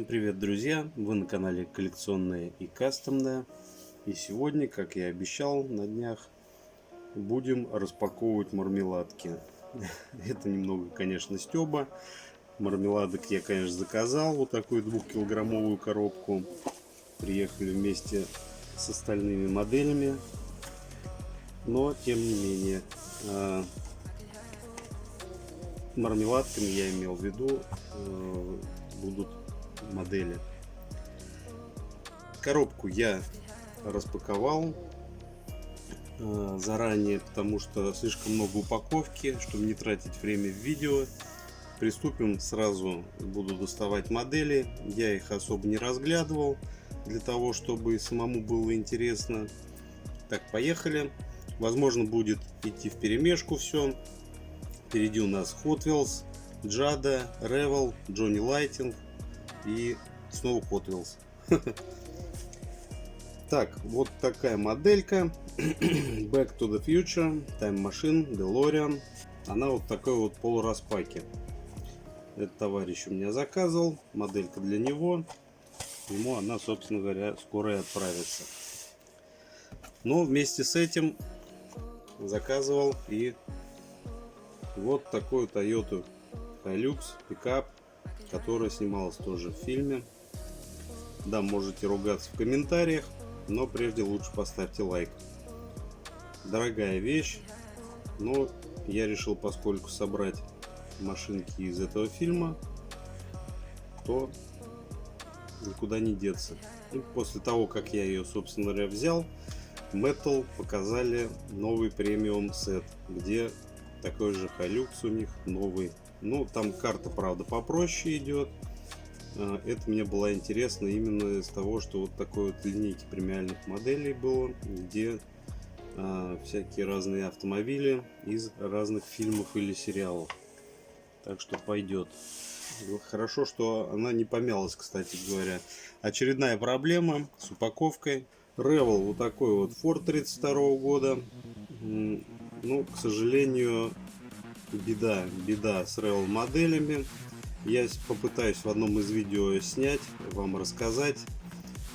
Всем привет, друзья! Вы на канале Коллекционное и Кастомное. И сегодня, как я и обещал на днях, будем распаковывать мармеладки. Это немного, конечно, стёба. Мармеладок я, конечно, заказал. Вот такую 2-килограммовую коробку. Приехали вместе с остальными моделями. Но, тем не менее, мармеладками я имел в виду будут модели. Коробку я распаковал заранее, потому что слишком много упаковки, чтобы не тратить время в видео. Приступим сразу. Буду доставать модели. Я их особо не разглядывал, для того чтобы самому было интересно. Так, поехали. Возможно, будет идти вперемешку все. Впереди у нас Hot Wheels, Jada, Revell, Johnny Lighting и снова Hot Wheels. Так, вот такая моделька. Back to the Future, Time Machine, DeLorean. Она вот такой вот полураспаке. Этот товарищ у меня заказывал. Моделька для него. Ему она, собственно говоря, скоро и отправится. Но вместе с этим заказывал и вот такую Toyota Hilux пикап, которая снималась тоже в фильме. Да, можете ругаться в комментариях, но прежде лучше поставьте лайк. Дорогая вещь, но я решил, поскольку собрать машинки из этого фильма, то никуда не деться. И после того, как я ее, собственно говоря, взял, Metal показали новый премиум сет, где такой же Hilux у них новый. Ну, там карта, правда, попроще идет. Это мне было интересно именно из того, что вот такой вот линейки премиальных моделей было, где всякие разные автомобили из разных фильмов или сериалов. Так что пойдет. Хорошо, что она не помялась, кстати говоря. Очередная проблема с упаковкой. Revell вот такой вот Ford 32 года. Ну, к сожалению, беда с Revell моделями. Я попытаюсь в одном из видео снять, вам рассказать.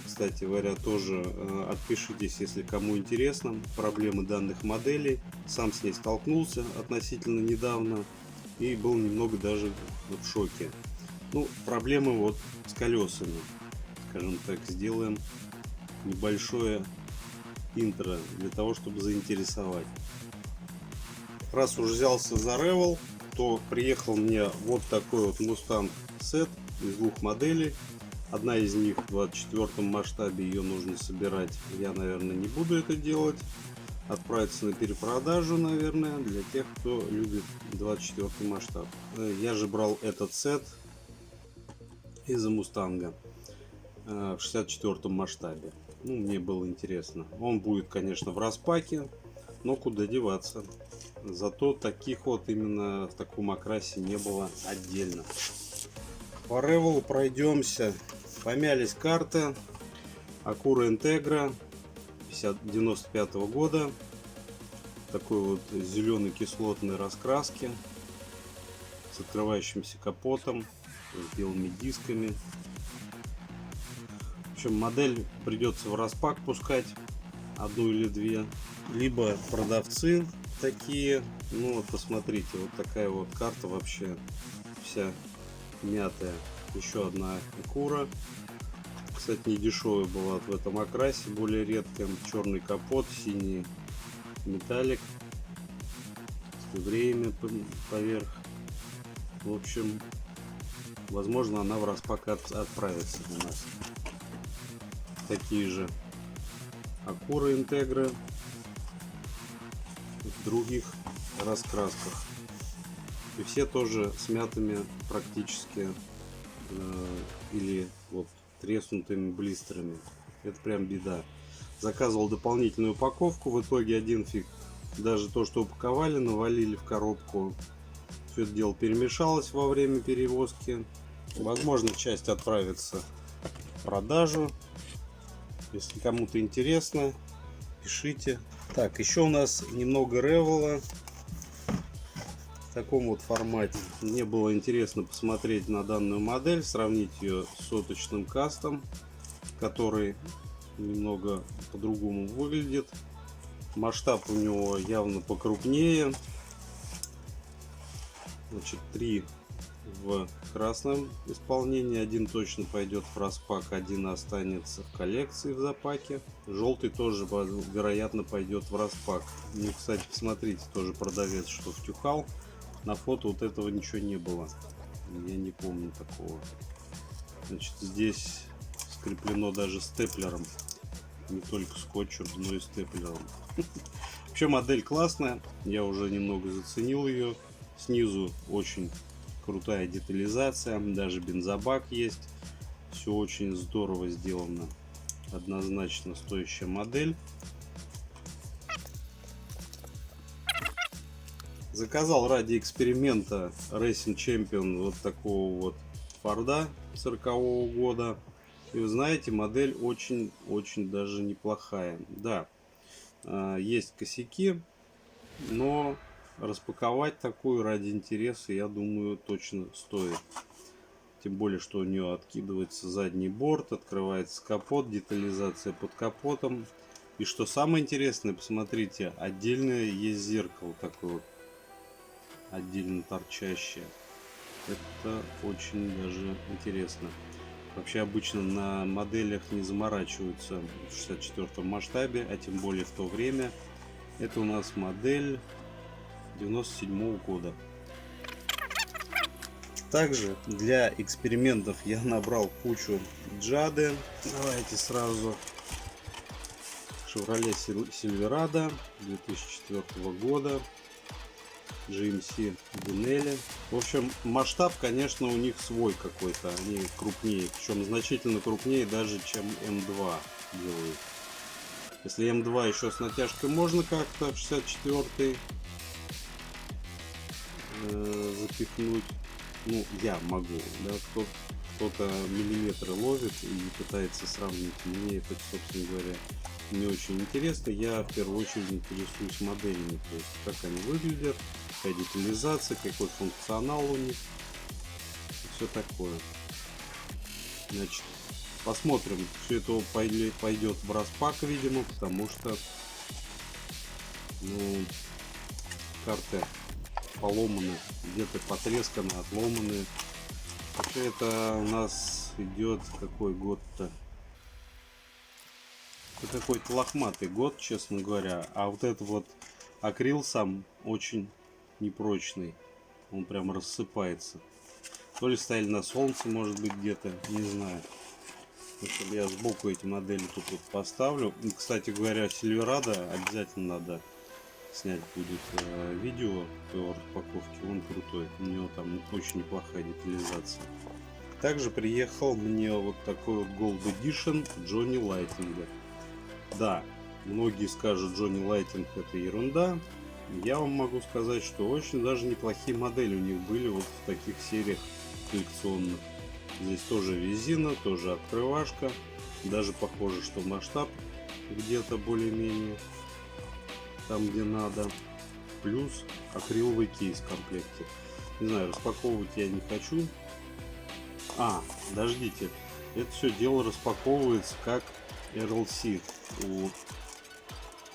Кстати говоря, тоже отпишитесь, если кому интересно проблемы данных моделей. Сам с ней столкнулся относительно недавно и был немного даже в шоке. Ну, проблемы вот с колесами. Скажем так, сделаем небольшое интро для того, чтобы заинтересовать. Раз уж взялся за Revell, то приехал мне вот такой вот Mustang сет из двух моделей. Одна из них в 24 масштабе, ее нужно собирать. Я, наверное, не буду это делать. Отправиться на перепродажу, наверное, для тех, кто любит 24 масштаб. Я же брал этот сет из-за Мустанга в 64 масштабе. Ну, мне было интересно. Он будет, конечно, в распаке, но куда деваться. Зато таких вот именно в таком окрасе не было отдельно. По Revell пройдемся. Помялись карты. Acura Integra 95 года. Такой вот зеленой кислотной раскраски. С открывающимся капотом. С белыми дисками. В общем, модель придется в распак пускать. Одну или две. Либо продавцы такие. Ну вот посмотрите, вот такая вот карта вообще вся мятая. Еще одна Acura. Кстати, не дешевая была в этом окрасе, более редким. Черный капот, синий металлик с ливреями поверх. В общем, возможно, она в распак отправится у нас. Такие же Acura Integra в других раскрасках. И все тоже с мятыми практически или вот треснутыми блистерами. Это прям беда. Заказывал дополнительную упаковку, в итоге один фиг. Даже то, что упаковали, навалили в коробку. Все это дело перемешалось во время перевозки. Возможно, часть отправится в продажу. Если кому-то интересно, пишите. Так, еще у нас немного Revell. в таком вот формате. Мне было интересно посмотреть на данную модель, сравнить ее с соточным кастом, который немного по-другому выглядит. Масштаб у него явно покрупнее. Значит, 3 в красном исполнении, один точно пойдет в распак, один останется в коллекции в запаке. Желтый тоже вероятно пойдет в распак. Ну, кстати, посмотрите, тоже продавец что втюхал. На фото вот этого ничего не было, я не помню такого. Значит, здесь скреплено даже степлером, не только скотчем, но и степлером. Вообще модель классная, я уже немного заценил ее. Снизу очень крутая детализация, даже бензобак есть. Все очень здорово сделано. Однозначно стоящая модель. Заказал ради эксперимента Racing Champion вот такого вот Форда 40-го года. И вы знаете, модель очень даже неплохая. Да, есть косяки, но распаковать такую ради интереса, я думаю, точно стоит. Тем более, что у нее откидывается задний борт, открывается капот, детализация под капотом. И что самое интересное, посмотрите, отдельное есть зеркало такое вот, отдельно торчащее. Это очень даже интересно. Вообще обычно на моделях не заморачиваются в 64 масштабе, а тем более в то время. Это у нас модель 97 года. Также для экспериментов я набрал кучу джады. Давайте сразу. Chevrolet Silverado 2004 года. GMC Benelli. В общем, масштаб, конечно, у них свой какой-то. Они крупнее. Причем значительно крупнее даже, чем М2 делают. Если М2 еще с натяжкой можно как-то в 64-й запихнуть. Ну, я могу, да, кто-то миллиметры ловит и пытается сравнить. Мне это, собственно говоря, не очень интересно. Я в первую очередь интересуюсь моделями, то есть как они выглядят, какая детализация, какой функционал у них, все такое. Значит, посмотрим, все это пойдет в распак, видимо, потому что, ну, карты поломаны, где-то потресканы, отломаны. Вообще это у нас идет какой год-то? Это какой-то лохматый год, честно говоря. А вот этот вот акрил сам очень непрочный. Он прям рассыпается. То ли стояли на солнце, может быть, где-то, не знаю. Если я сбоку эти модели тут вот поставлю. И, кстати говоря, Silverado обязательно надо снять будет видео по распаковке. Он крутой. У него там очень неплохая детализация. Также приехал мне вот такой вот Gold Edition Джонни Лайтинга. Да, многие скажут, Джонни Лайтинг это ерунда. Я вам могу сказать, что очень даже неплохие модели у них были вот в таких сериях коллекционных. Здесь тоже резина, тоже открывашка. Даже похоже, что масштаб где-то более-менее там, где надо. Плюс акриловый кейс в комплекте. Не знаю, распаковывать я не хочу. Подождите. Это все дело распаковывается как RLC у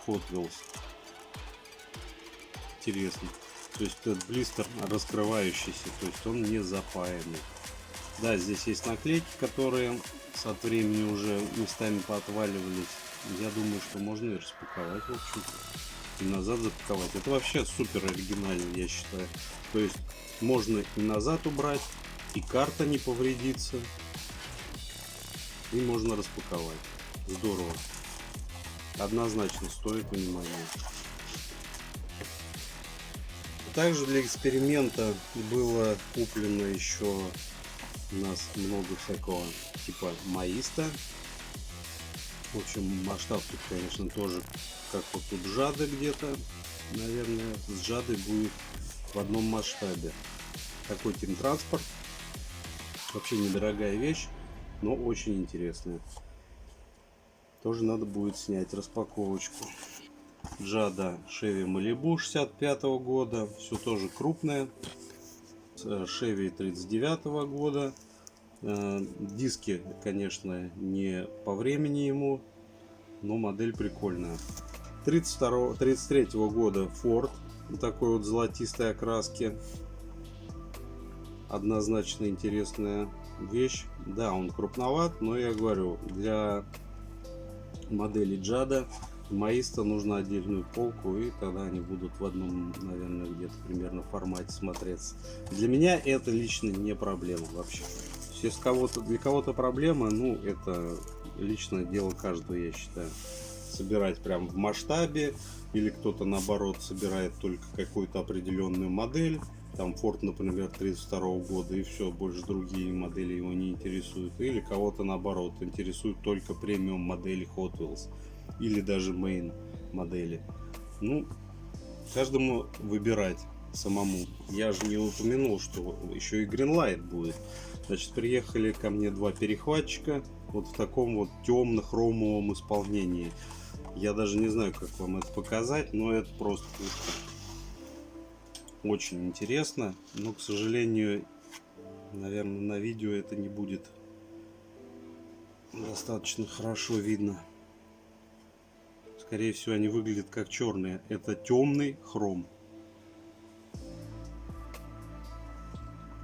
Hot Wheels. Интересно. То есть этот блистер раскрывающийся, то есть он не запаянный. Да, здесь есть наклейки, которые от времени уже местами поотваливались. Я думаю, что можно и распаковать, в общем-то, и назад запаковать. Это вообще супер оригинально, я считаю. То есть можно и назад убрать, и карта не повредится, и можно распаковать. Здорово. Однозначно стоит внимания. Также для эксперимента было куплено еще у нас много всякого типа Маиста. В общем, масштаб тут, конечно, тоже как вот тут Джада где-то. Наверное, с Джадой будет в одном масштабе. Такой транспорт. Вообще недорогая вещь, но очень интересная. Тоже надо будет снять распаковочку. Джада Chevy Malibu 65 года. Все тоже крупное. Chevy 39 года. Диски, конечно, не по времени ему, но модель прикольная. 33 года Ford. Такой вот золотистой окраски. Однозначно интересная вещь. Да, он крупноват, но я говорю, для модели Джада Маиста нужно отдельную полку, и тогда они будут в одном, наверное, где-то примерно формате смотреться. Для меня это лично не проблема вообще. Если для кого-то проблема, ну это личное дело каждого, я считаю. Собирать прям в масштабе, или кто-то наоборот собирает только какую-то определенную модель. Там Ford, например, 32 года, и все, больше другие модели его не интересуют. Или кого-то наоборот интересует только премиум модели Hot Wheels, или даже main модели. Ну, каждому выбирать самому. Я же не упомянул, что еще и Greenlight будет. Значит, приехали ко мне два перехватчика вот в таком вот темно-хромовом исполнении. Я даже не знаю, как вам это показать, но это просто очень интересно. Но, к сожалению, наверное, на видео это не будет достаточно хорошо видно. Скорее всего, они выглядят как черные. Это темный хром.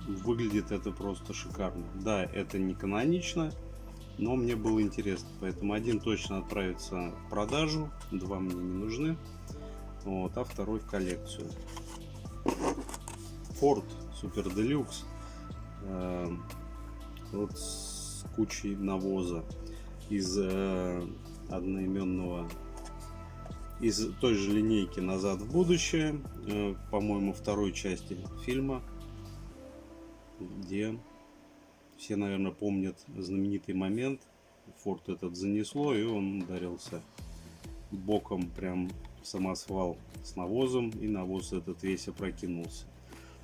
Выглядит это просто шикарно. Да, это не канонично, но мне было интересно. Поэтому один точно отправится в продажу, два мне не нужны. Вот, а второй в коллекцию. Ford Super Deluxe. Вот с кучей навоза из одноименного, из той же линейки «Назад в будущее», по-моему, второй части фильма, где все, наверное, помнят знаменитый момент. Форд этот занесло, и он ударился боком прям в самосвал с навозом, и навоз этот весь опрокинулся.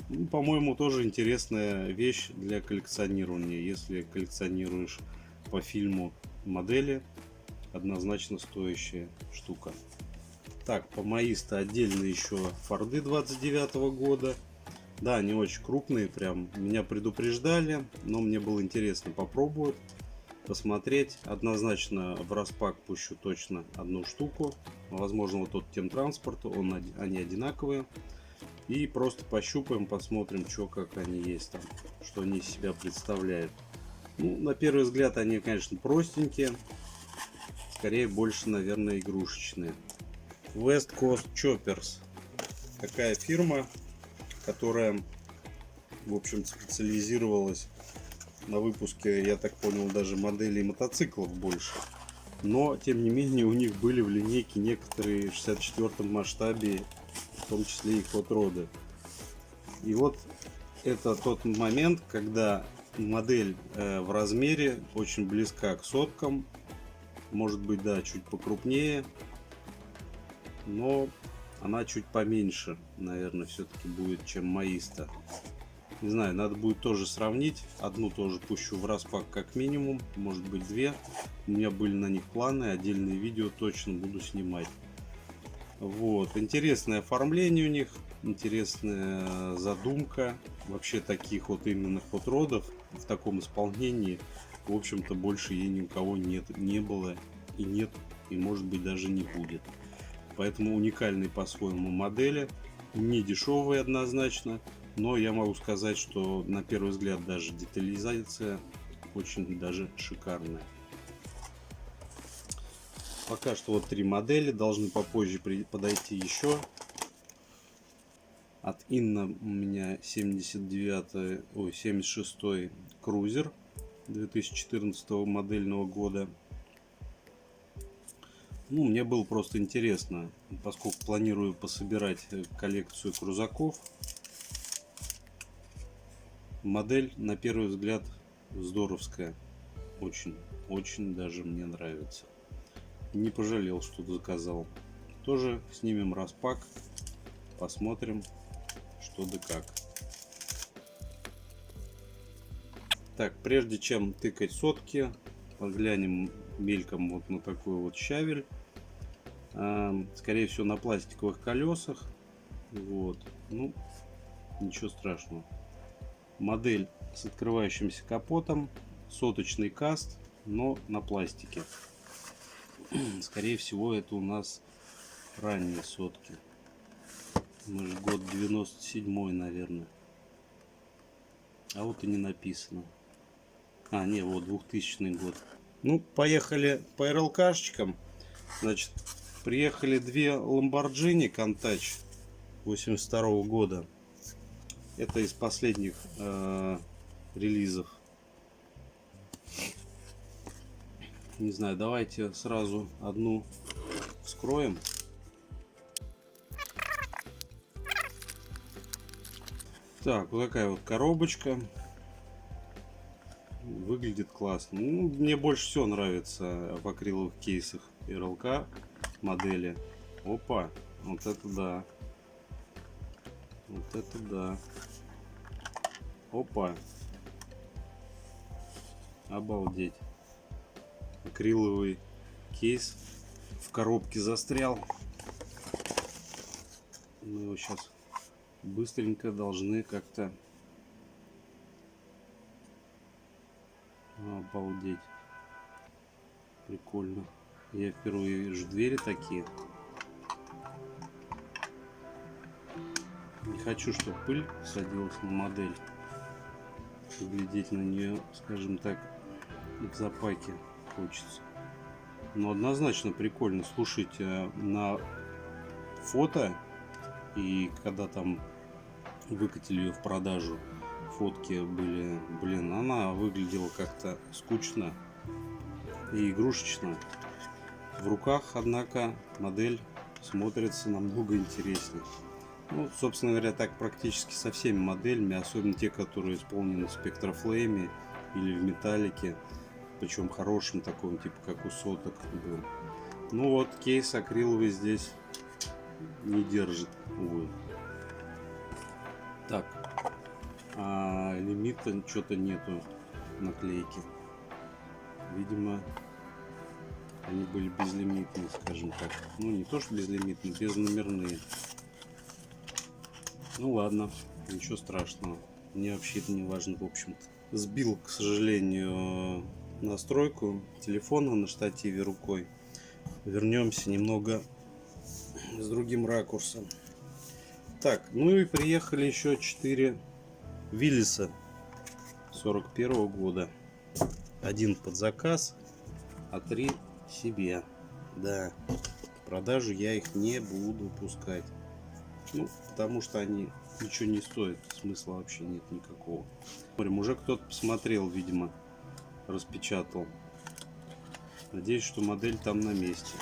Ну, по-моему, тоже интересная вещь для коллекционирования. Если коллекционируешь по фильму модели, однозначно стоящая штука. Так, по Маиста отдельно еще Форды 29 года. Да, они очень крупные, прям меня предупреждали, но мне было интересно попробовать, посмотреть. Однозначно в распак пущу точно одну штуку. Возможно, вот тот Темтранспорт, они одинаковые. И просто пощупаем, посмотрим, что как они есть там, что они из себя представляют. Ну, на первый взгляд они, конечно, простенькие. Скорее, больше, наверное, игрушечные. West Coast Choppers. Такая фирма, которая, в общем, специализировалась на выпуске, я так понял, даже моделей мотоциклов больше. Но, тем не менее, у них были в линейке некоторые в 64-м масштабе, в том числе и Hot Rod. И вот это тот момент, когда модель в размере очень близка к соткам. Может быть, да, чуть покрупнее, но она чуть поменьше, наверное, все-таки будет, чем Маиста. Не знаю, надо будет тоже сравнить. Одну тоже пущу в распак как минимум, может быть две. У меня были на них планы, отдельные видео точно буду снимать. Вот, интересное оформление у них, интересная задумка. Вообще таких вот именно хот-родов в таком исполнении, в общем-то, больше ей ни у кого не было и нет, и может быть даже не будет. Поэтому уникальные по-своему модели, не дешевые однозначно, но я могу сказать, что на первый взгляд даже детализация очень даже шикарная. Пока что вот три модели, должны попозже подойти еще. От Инна у меня 76-й крузер 2014 модельного года. Ну, мне было просто интересно, поскольку планирую пособирать коллекцию крузаков. Модель на первый взгляд здоровская, очень даже мне нравится. Не пожалел, что заказал. Тоже снимем распак, посмотрим, что да как. Так, прежде чем тыкать сотки, поглянем мельком вот на такой вот щавель. Скорее всего, на пластиковых колесах. Вот. Ну, ничего страшного. Модель с открывающимся капотом. Соточный каст, но на пластике. Скорее всего, это у нас ранние сотки. Мы же год 97-й, наверное. А вот и не написано. А, не, вот 2000 год. Ну, поехали по РЛКшечкам. Значит, приехали две Lamborghini Countach 82 года. Это из последних релизов. Не знаю, давайте сразу одну вскроем. Так, вот такая вот коробочка. Выглядит классно. Ну, мне больше всего нравится в акриловых кейсах РЛК модели. Опа, вот это да. Вот это да. Опа. Обалдеть. Акриловый кейс в коробке застрял. Мы его сейчас быстренько должны как-то... Обалдеть. Прикольно. Я впервые вижу двери такие. Не хочу, чтобы пыль садилась на модель. Глядеть на нее, скажем так, в запаке хочется. Но однозначно прикольно. Слушайте, на фото, и когда там выкатили ее в продажу, фотки были, блин, она выглядела как-то скучно и игрушечно. В руках, однако, модель смотрится намного интереснее. Ну, собственно говоря, так практически со всеми моделями, особенно те, которые исполнены в спектрофлейме или в металлике, причем хорошим таком, типа как у соток был. Ну вот, кейс акриловый здесь не держит, увы. Так, лимита что-то нету наклейки. Видимо, они были безлимитные, скажем так. Ну, не то что безлимитные, безномерные. Ну ладно, ничего страшного. Мне вообще это не важно, в общем-то. Сбил, к сожалению, настройку телефона на штативе рукой. Вернемся немного с другим ракурсом. Так, ну и приехали еще 4 Виллиса 41 года. Один под заказ, а 3 себе. Да, в продажу я их не буду пускать. Ну, потому что они ничего не стоят. Смысла вообще нет никакого. Смотрим, уже кто-то посмотрел, видимо, распечатал. Надеюсь, что модель там на месте.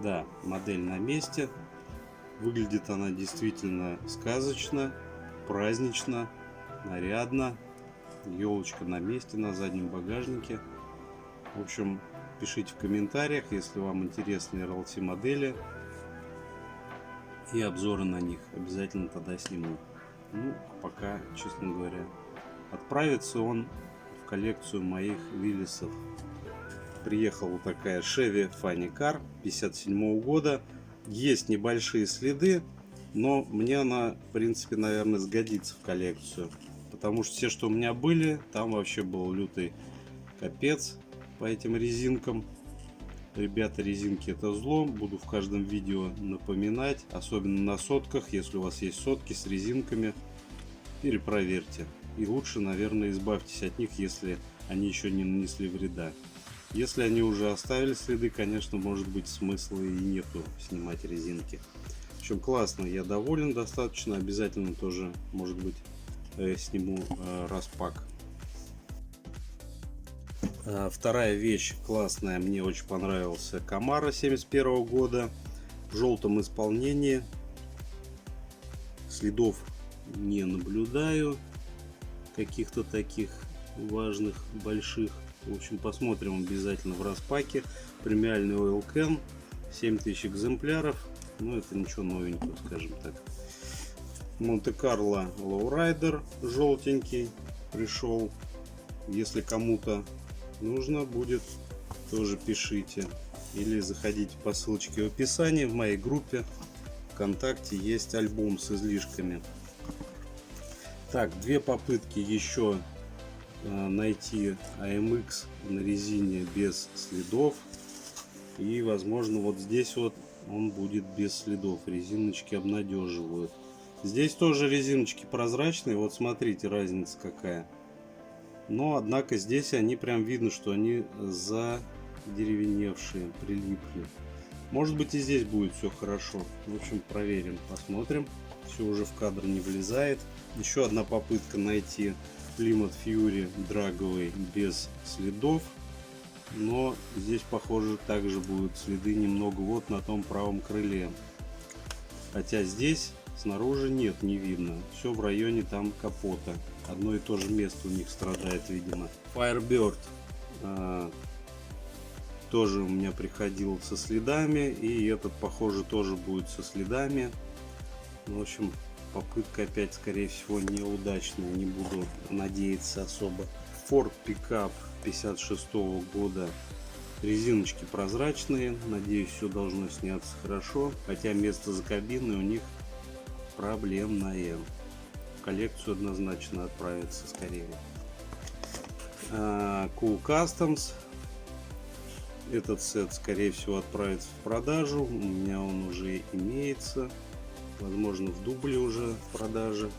Да, модель на месте. Выглядит она действительно сказочно, празднично, нарядно. Елочка на месте, на заднем багажнике. В общем, пишите в комментариях, если вам интересны RLT модели и обзоры на них. Обязательно тогда сниму. Ну, пока, честно говоря, отправится он в коллекцию моих Виллисов. Приехала вот такая Chevy Funny Car 57 года. Есть небольшие следы, но мне она, в принципе, наверное, сгодится в коллекцию. Потому что все, что у меня были, там вообще был лютый капец по этим резинкам. Ребята, резинки это зло. Буду в каждом видео напоминать. Особенно на сотках. Если у вас есть сотки с резинками, перепроверьте. И лучше, наверное, избавьтесь от них, если они еще не нанесли вреда. Если они уже оставили следы, конечно, может быть, смысла и нету снимать резинки. В общем, классно, я доволен достаточно. Обязательно тоже, может быть, сниму распак. Вторая вещь классная, мне очень понравился Camaro 71 года в желтом исполнении. Следов не наблюдаю, каких-то таких важных, больших. В общем, посмотрим обязательно в распаке. Премиальный Oil Can, 7000 экземпляров. Ну, это ничего новенького, скажем так. Монте-Карло Lowrider желтенький пришел. Если кому-то нужно будет, тоже пишите. Или заходите по ссылочке в описании. В моей группе ВКонтакте есть альбом с излишками. Так, две попытки еще найти AMX на резине без следов. И возможно вот здесь вот он будет без следов. Резиночки обнадеживают. Здесь тоже резиночки прозрачные. Вот смотрите, разница какая. Но однако здесь они прям видно, что они задеревеневшие, прилипли. Может быть и здесь будет все хорошо. В общем, проверим, посмотрим. Все уже в кадр не влезает. Еще одна попытка найти Plymouth Fury драговый без следов. Но здесь, похоже, также будут следы немного вот на том правом крыле. Хотя здесь снаружи нет, не видно. Все в районе там капота. Одно и то же место у них страдает, видимо. Firebird тоже у меня приходил со следами. И этот, похоже, тоже будет со следами. В общем, попытка опять, скорее всего, неудачная. Не буду надеяться особо. Ford Pickup 56-го года. Резиночки прозрачные. Надеюсь, все должно сняться хорошо. Хотя место за кабиной у них проблемное. В коллекцию однозначно отправится скорее. Cool Customs. Этот сет, скорее всего, отправится в продажу. У меня он уже имеется. Возможно, в дубле уже в продаже.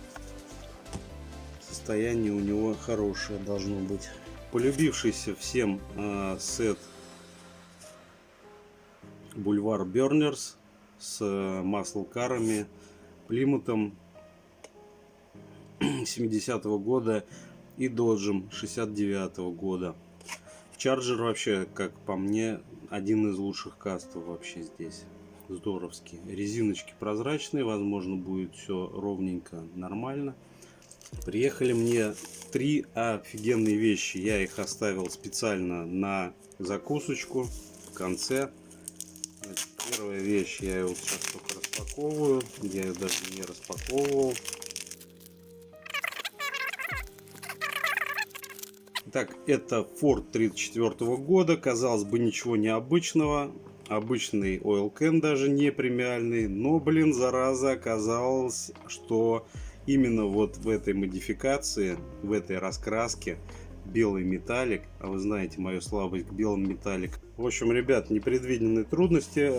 Состояние у него хорошее должно быть. Полюбившийся всем сет Boulevard Burners с маслкарами, Плимутом 70-го года и Доджем 69-го года. Чарджер вообще, как по мне, один из лучших кастов вообще здесь. Здоровский. Резиночки прозрачные, возможно, будет все ровненько, нормально. Приехали мне три офигенные вещи. Я их оставил специально на закусочку в конце. Значит, первая вещь, я ее сейчас только распаковываю. Я ее даже не распаковывал. Так, это Ford 34 года. Казалось бы, ничего необычного. Обычный oil can, даже не премиальный. Но, блин, зараза, оказалось, что именно вот в этой модификации, в этой раскраске белый металлик, а вы знаете мою слабость к белым металлик. В общем, ребят, непредвиденные трудности,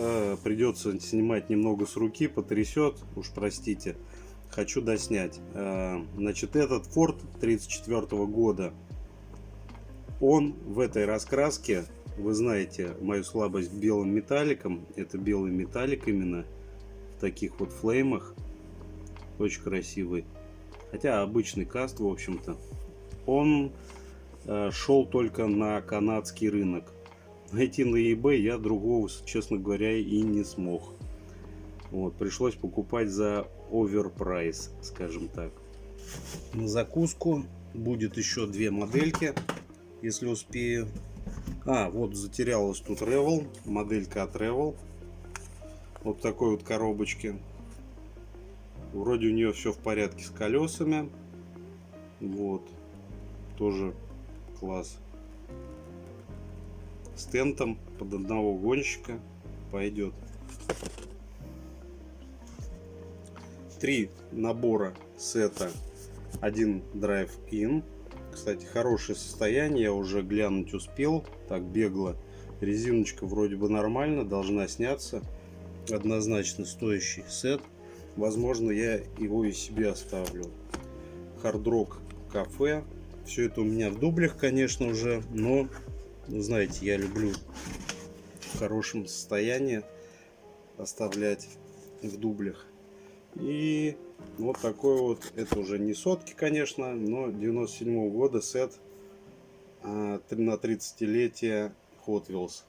придется снимать немного с руки, потрясет, уж простите, хочу доснять. Значит, этот Ford 34 года, он в этой раскраске, вы знаете мою слабость к белым металликам, это белый металлик именно в таких вот флеймах. Очень красивый. Хотя обычный каст, в общем-то. Он шел только на канадский рынок. Найти на eBay я другого, честно говоря, и не смог. Вот, пришлось покупать за оверпрайс, скажем так. На закуску будет еще две модельки, если успею. Вот затерялась тут Revel, моделька от Revel. Вот такой вот коробочке. Вроде у нее все в порядке с колесами. Вот. Тоже класс. С тентом под одного гонщика пойдет. 3 набора сета. Один Drive-In. Кстати, хорошее состояние. Я уже глянуть успел. Так, бегло. Резиночка вроде бы нормально. Должна сняться. Однозначно стоящий сет. Возможно, я его и себе оставлю. Hard Rock кафе. Все это у меня в дублях, конечно, уже. Но, знаете, я люблю в хорошем состоянии оставлять в дублях. И вот такой вот, это уже не сотки, конечно, но 97-го года сет на 30-летие Hot Wheels.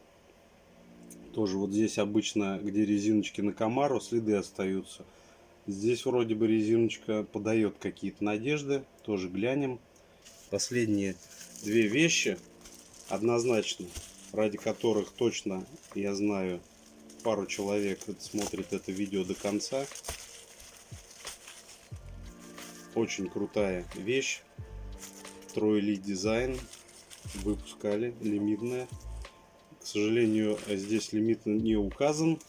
Тоже вот здесь обычно, где резиночки на Camaro, следы остаются. Здесь вроде бы резиночка подает какие-то надежды. Тоже глянем. Последние две вещи, однозначно, ради которых точно, я знаю, пару человек смотрит это видео до конца. Очень крутая вещь. Troy Lee Design. выпускали, лимитная. К сожалению, здесь лимит не указан,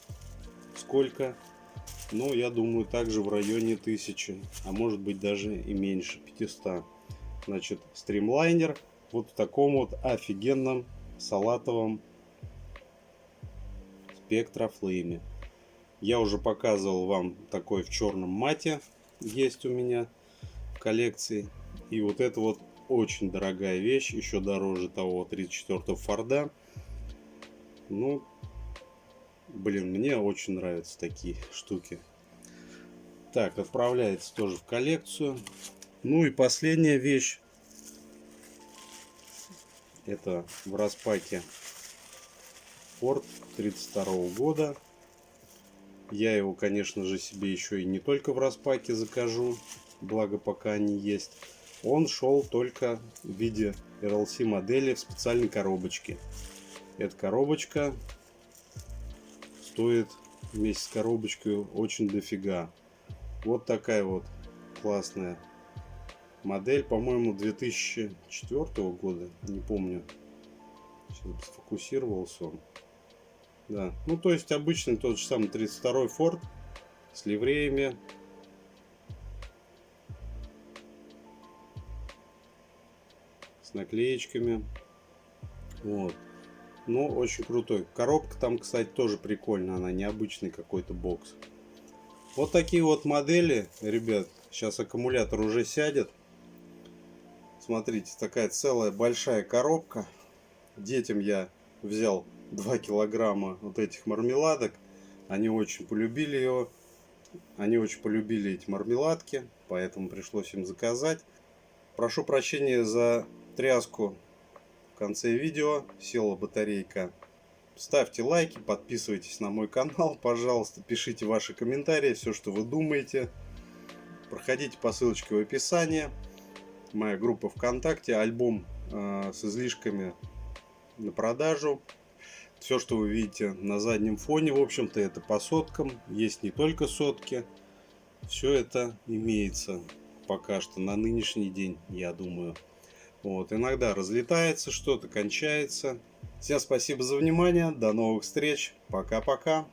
сколько. Но я думаю, также в районе 1000, а может быть даже и меньше, 500. Значит, стримлайнер вот в таком вот офигенном салатовом Spectra Flame. Я уже показывал вам такой в черном мате, есть у меня в коллекции. И вот это вот очень дорогая вещь, еще дороже того 34-го Форда. Ну, блин, мне очень нравятся такие штуки. Так, отправляется тоже в коллекцию. Ну и последняя вещь. Это в распаке Ford 32 года. Я его, конечно же, себе еще и не только в распаке закажу. Благо, пока они есть. Он шел только в виде RLC модели в специальной коробочке. Эта коробочка стоит вместе с коробочкой очень дофига. Вот такая вот классная модель, по-моему, 2004 года, не помню. Сейчас сфокусировался он. Да, ну то есть обычный тот же самый 32-й Ford с ливреями. С наклеечками. Вот. Но очень крутой. Коробка там, кстати, тоже прикольная. Она необычный какой-то бокс. Вот такие вот модели, ребят. Сейчас аккумулятор уже сядет. Смотрите, такая целая большая коробка. Детям я взял 2 килограмма вот этих мармеладок. Они очень полюбили его. Они очень полюбили эти мармеладки. Поэтому пришлось им заказать. Прошу прощения за тряску в конце видео. Села батарейка. Ставьте лайки, подписывайтесь на мой канал, пожалуйста, пишите ваши комментарии, все, что вы думаете. Проходите по ссылочке в описании. Моя группа ВКонтакте, альбом с излишками на продажу. Все, что вы видите на заднем фоне, в общем-то, это по соткам. Есть не только сотки. Все это имеется пока что на нынешний день, я думаю. Вот, иногда разлетается что-то, кончается. Всем спасибо за внимание. До новых встреч. Пока-пока.